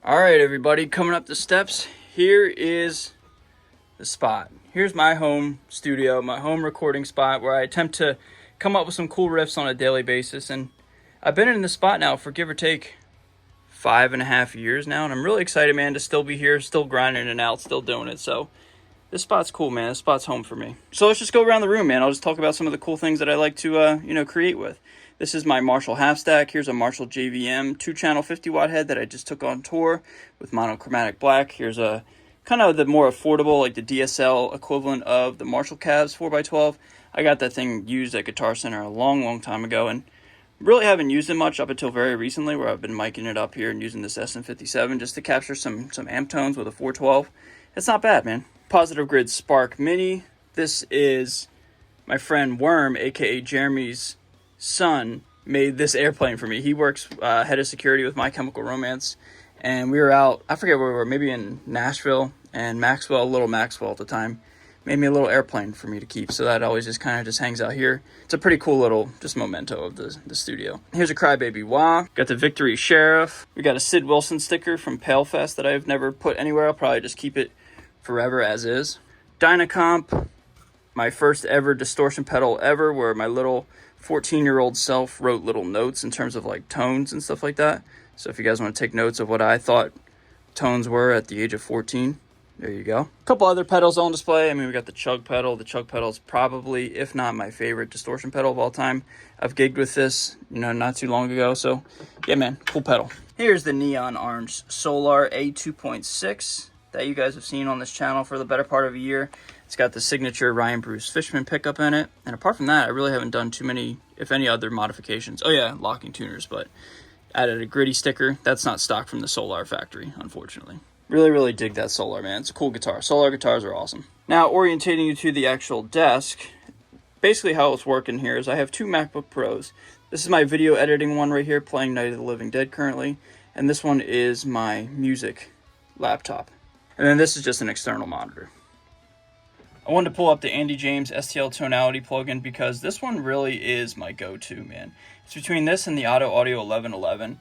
All right, everybody, coming up the steps, here is the spot. Here's my home studio, my home recording spot where I attempt to come up with some cool riffs on a daily basis. And I've been in this spot now for give or take 5.5 years now, and I'm really excited, man, to still be here, still grinding it out, still doing it. So this spot's cool, man. This spot's home for me. So let's just go around the room, man. I'll just talk about some of the cool things that I like to, create with. This is my Marshall half stack. Here's a Marshall JVM 2-channel 50-watt head that I just took on tour with monochromatic black. Here's a kind of the more affordable, like the DSL equivalent of the Marshall Cavs 4x12. I got that thing used at Guitar Center a long time ago, and really haven't used it much up until very recently, where I've been miking it up here and using this SM57 just to capture some amp tones with a 412. It's not bad, man. Positive Grid Spark Mini. This is my friend Worm, aka Jeremy's son, made this airplane for me. He works head of security with My Chemical Romance, and we were out, I forget where we were, maybe in Nashville, and Little Maxwell at the time made me a little airplane for me to keep, so that always just kind of just hangs out here. It's a pretty cool little just memento of the studio. Here's a Crybaby Wah. Got the Victory Sheriff. We got a Sid Wilson sticker from Palefest that I've never put anywhere. I'll probably just keep it forever as is. Dynacomp, my first ever distortion pedal ever, where my little 14-year-old self wrote little notes in terms of like tones and stuff like that. So if you guys want to take notes of what I thought tones were at the age of 14, there you go. A couple other pedals on display. I mean, we got the Chug pedal. The Chug pedal is probably, if not my favorite distortion pedal of all time. I've gigged with this, not too long ago. So yeah, man, cool pedal. Here's the Neon Orange Solar A2.6 that you guys have seen on this channel for the better part of a year. It's got the signature Ryan Bruce Fishman pickup in it. And apart from that, I really haven't done too many, if any, other modifications. Oh yeah, locking tuners, but added a gritty sticker. That's not stock from the Solar factory, unfortunately. Really dig that Solar, man. It's a cool guitar. Solar guitars are awesome. Now, orientating you to the actual desk, basically how it's working here is I have two MacBook Pros. This is my video editing one right here, playing Night of the Living Dead currently. And this one is my music laptop. And then this is just an external monitor. I wanted to pull up the Andy James STL Tonality plugin because this one really is my go-to, man. It's between this and the Auto Audio 1111.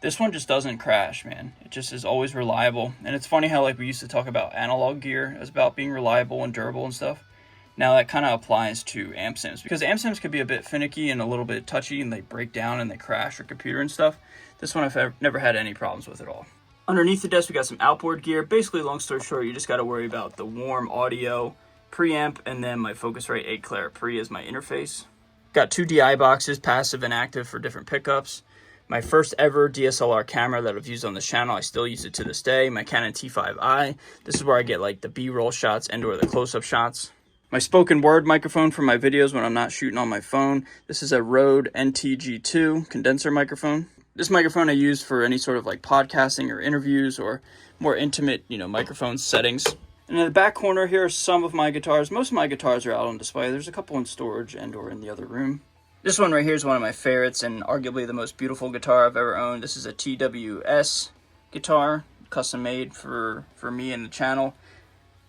This one just doesn't crash, man. It just is always reliable. And it's funny how we used to talk about analog gear as about being reliable and durable and stuff. Now that kind of applies to amp sims, because amp sims could be a bit finicky and a little bit touchy, and they break down and they crash your computer and stuff. This one I've never had any problems with at all. Underneath the desk we got some outboard gear. Basically, long story short, you just got to worry about the Warm Audio preamp, and then my Focusrite 8 Claire Pre is my interface. Got two DI boxes, passive and active, for different pickups. My first ever DSLR camera that I've used on this channel. I still use it to this day. My Canon T5i. This is where I get the B-roll shots and or the close-up shots. My spoken word microphone for my videos when I'm not shooting on my phone. This is a Rode NTG2 condenser microphone. This microphone I use for any sort of podcasting or interviews or more intimate, microphone settings. And in the back corner here are some of my guitars. Most of my guitars are out on display. There's a couple in storage and or in the other room. This one right here is one of my favorites and arguably the most beautiful guitar I've ever owned. This is a TWS guitar, custom made for me and the channel.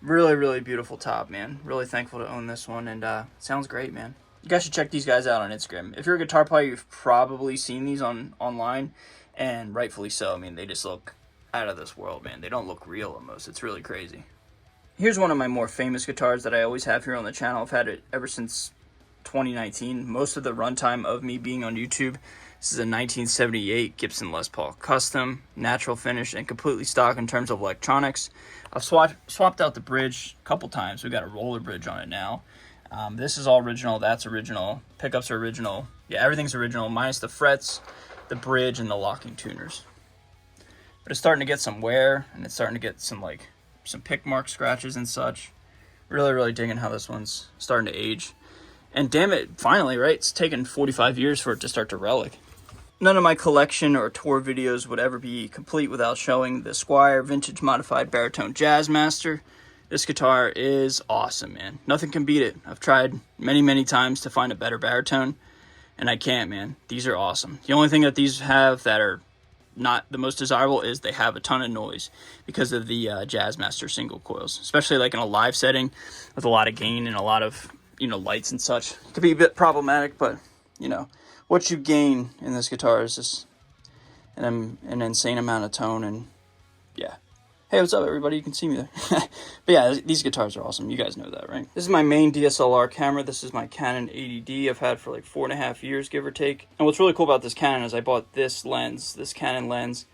Really beautiful top, man. Really thankful to own this one, and it sounds great, man. You guys should check these guys out on Instagram. If you're a guitar player, you've probably seen these online, and rightfully so. I mean, they just look out of this world, man. They don't look real almost. It's really crazy. Here's one of my more famous guitars that I always have here on the channel. I've had it ever since 2019. Most of the runtime of me being on YouTube. This is a 1978 Gibson Les Paul Custom, natural finish, and completely stock in terms of electronics. I've swapped out the bridge a couple times. We got a roller bridge on it now. This is all original. That's original. Pickups are original. Yeah, everything's original, minus the frets, the bridge, and the locking tuners. But it's starting to get some wear, and it's starting to get some pick mark scratches and such. Really digging how this one's starting to age. And damn it, finally, right? It's taken 45 years for it to start to relic. None of my collection or tour videos would ever be complete without showing the Squier Vintage Modified Baritone Jazzmaster. This guitar is awesome, man. Nothing can beat it. I've tried many times to find a better baritone, and I can't, man. These are awesome. The only thing that these have that are not the most desirable is they have a ton of noise because of the Jazzmaster single coils, especially in a live setting with a lot of gain and a lot of lights and such. It could be a bit problematic, but what you gain in this guitar is just an insane amount of tone and yeah. Hey, what's up, everybody? You can see me there. But yeah, these guitars are awesome. You guys know that, right? This is my main DSLR camera. This is my Canon 80D I've had for like 4.5 years, give or take. And what's really cool about this Canon is I bought this lens, this Canon lens,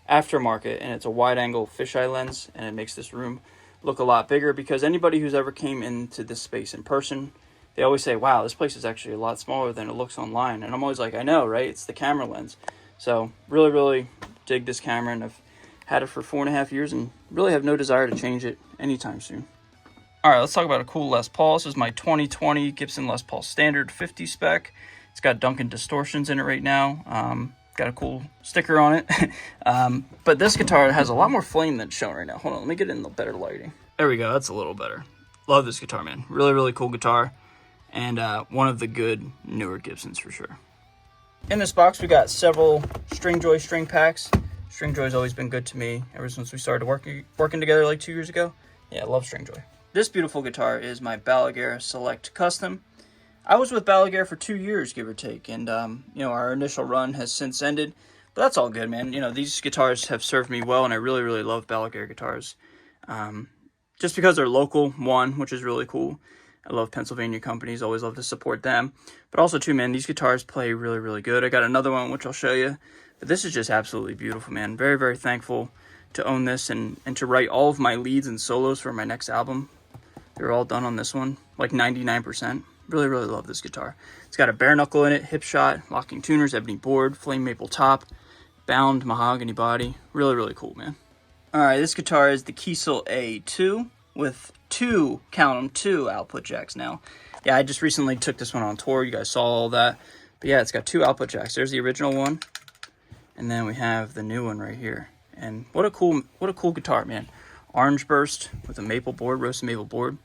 aftermarket, and it's a wide-angle fisheye lens, and it makes this room look a lot bigger because anybody who's ever came into this space in person, they always say, wow, this place is actually a lot smaller than it looks online. And I'm always like, I know, right? It's the camera lens. So really, really dig this camera, and I've had it for 4.5 years and really have no desire to change it anytime soon. All right, let's talk about a cool Les Paul. This is my 2020 Gibson Les Paul Standard 50 spec. It's got Duncan distortions in it right now. Got a cool sticker on it. But this guitar has a lot more flame than it's showing right now. Hold on, let me get in the better lighting. There we go, that's a little better. Love this guitar, man. Really, really cool guitar. And one of the good newer Gibsons for sure. In this box, we got several Stringjoy string packs. Stringjoy's always been good to me ever since we started working together like 2 years ago. Yeah, I love Stringjoy. This beautiful guitar is my Balaguer Select Custom. I was with Balaguer for 2 years, give or take, and you know, our initial run has since ended, but that's all good, man. You know, these guitars have served me well, and I really, really love Balaguer guitars. Just because they're local, one, which is really cool. I love Pennsylvania companies, always love to support them. But also, too, man, these guitars play really, really good. I got another one, which I'll show you. But this is just absolutely beautiful, man. Very, very thankful to own this and to write all of my leads and solos for my next album. They're all done on this one, like 99%. Really, really love this guitar. It's got a bare knuckle in it, hip shot, locking tuners, ebony board, flame maple top, bound mahogany body. Really, really cool, man. All right, this guitar is the Kiesel A2 with two, count them, two output jacks now. Yeah, I just recently took this one on tour. You guys saw all that. But yeah, it's got two output jacks. There's the original one. And then we have the new one right here. And what a cool guitar, man. Orange burst with a maple board, roasted maple board.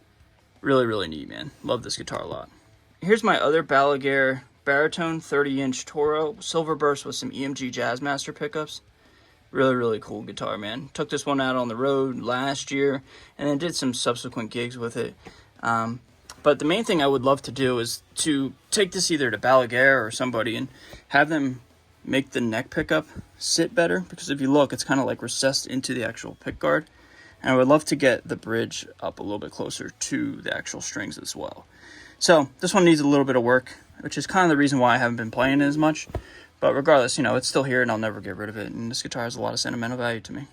Really, really neat, man. Love this guitar a lot. Here's my other Balaguer baritone 30-inch Toro, silver burst with some EMG Jazzmaster pickups. Really, really cool guitar, man. Took this one out on the road last year and then did some subsequent gigs with it. But the main thing I would love to do is to take this either to Balaguer or somebody and have them make the neck pickup sit better, because if you look, it's kind of like recessed into the actual pick guard, and I would love to get the bridge up a little bit closer to the actual strings as well. So this one needs a little bit of work, which is kind of the reason why I haven't been playing it as much, but regardless, you know, it's still here and I'll never get rid of it, and this guitar has a lot of sentimental value to me.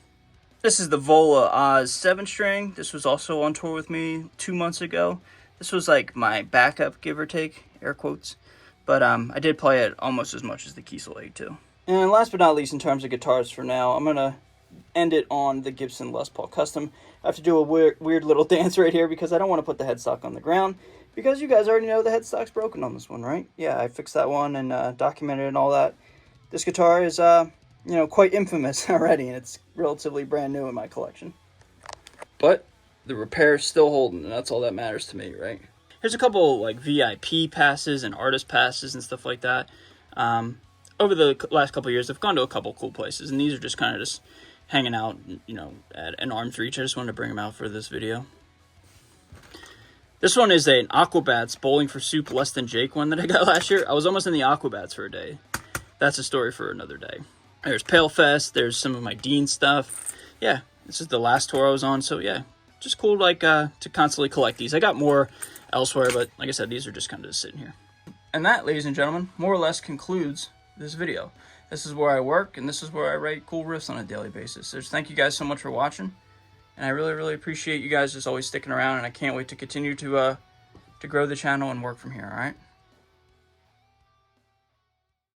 This is the Vola Oz 7-string. This was also on tour with me 2 months ago. This was like my backup, give or take, air quotes. But I did play it almost as much as the Kiesel A2. And last but not least, in terms of guitars for now, I'm going to end it on the Gibson Les Paul Custom. I have to do a weird little dance right here because I don't want to put the headstock on the ground, because you guys already know the headstock's broken on this one, right? Yeah, I fixed that one and documented it and all that. This guitar is, you know, quite infamous already, and it's relatively brand new in my collection. But the repair's still holding, and that's all that matters to me, right? Here's a couple like VIP passes and artist passes and stuff like that. Over the last couple of years, I've gone to a couple cool places, and these are just kind of just hanging out, you know, at an arm's reach. I just wanted to bring them out for this video. This one is an Aquabats Bowling for Soup Less Than Jake one that I got last year. I was almost in the Aquabats for a day. That's a story for another day. There's Pale Fest. There's some of my Dean stuff. Yeah, this is the last tour I was on, so yeah, just cool like to constantly collect these. I got more elsewhere, but like I said, these are just kind of just sitting here. And that, ladies and gentlemen, more or less concludes this video. This is where I work, and this is where I write cool riffs on a daily basis. So just thank you guys so much for watching, and I really, really appreciate you guys just always sticking around, and I can't wait to continue to grow the channel and work from here, all right?